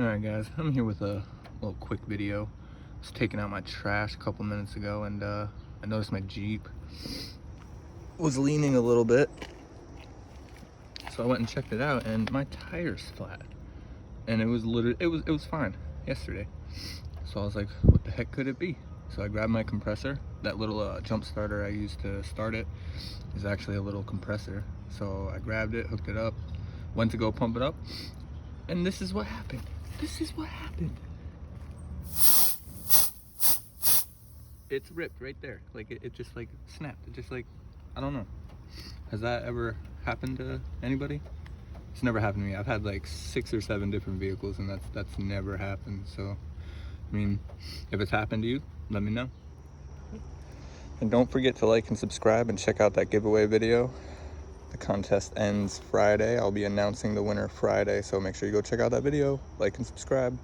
Alright guys, I'm here with a little quick video. I was taking out my trash a couple minutes ago and I noticed my Jeep was leaning a little bit. So I went and checked it out and my tire's flat. And it was literally, it was fine yesterday. So I was like, what the heck could it be? So I grabbed my compressor. That little jump starter I used to start it is actually a little compressor. So I grabbed it, hooked it up, went to go pump it up, and this is what happened. This is what happened. It's ripped right there. Like it just like snapped. It just like, I don't know. Has that ever happened to anybody? It's never happened to me. I've had like 6 or 7 different vehicles and that's never happened. So, I mean, if it's happened to you, let me know. And don't forget to like and subscribe and check out that giveaway video. The contest ends Friday. I'll be announcing the winner Friday, so make sure you go check out that video, like and subscribe.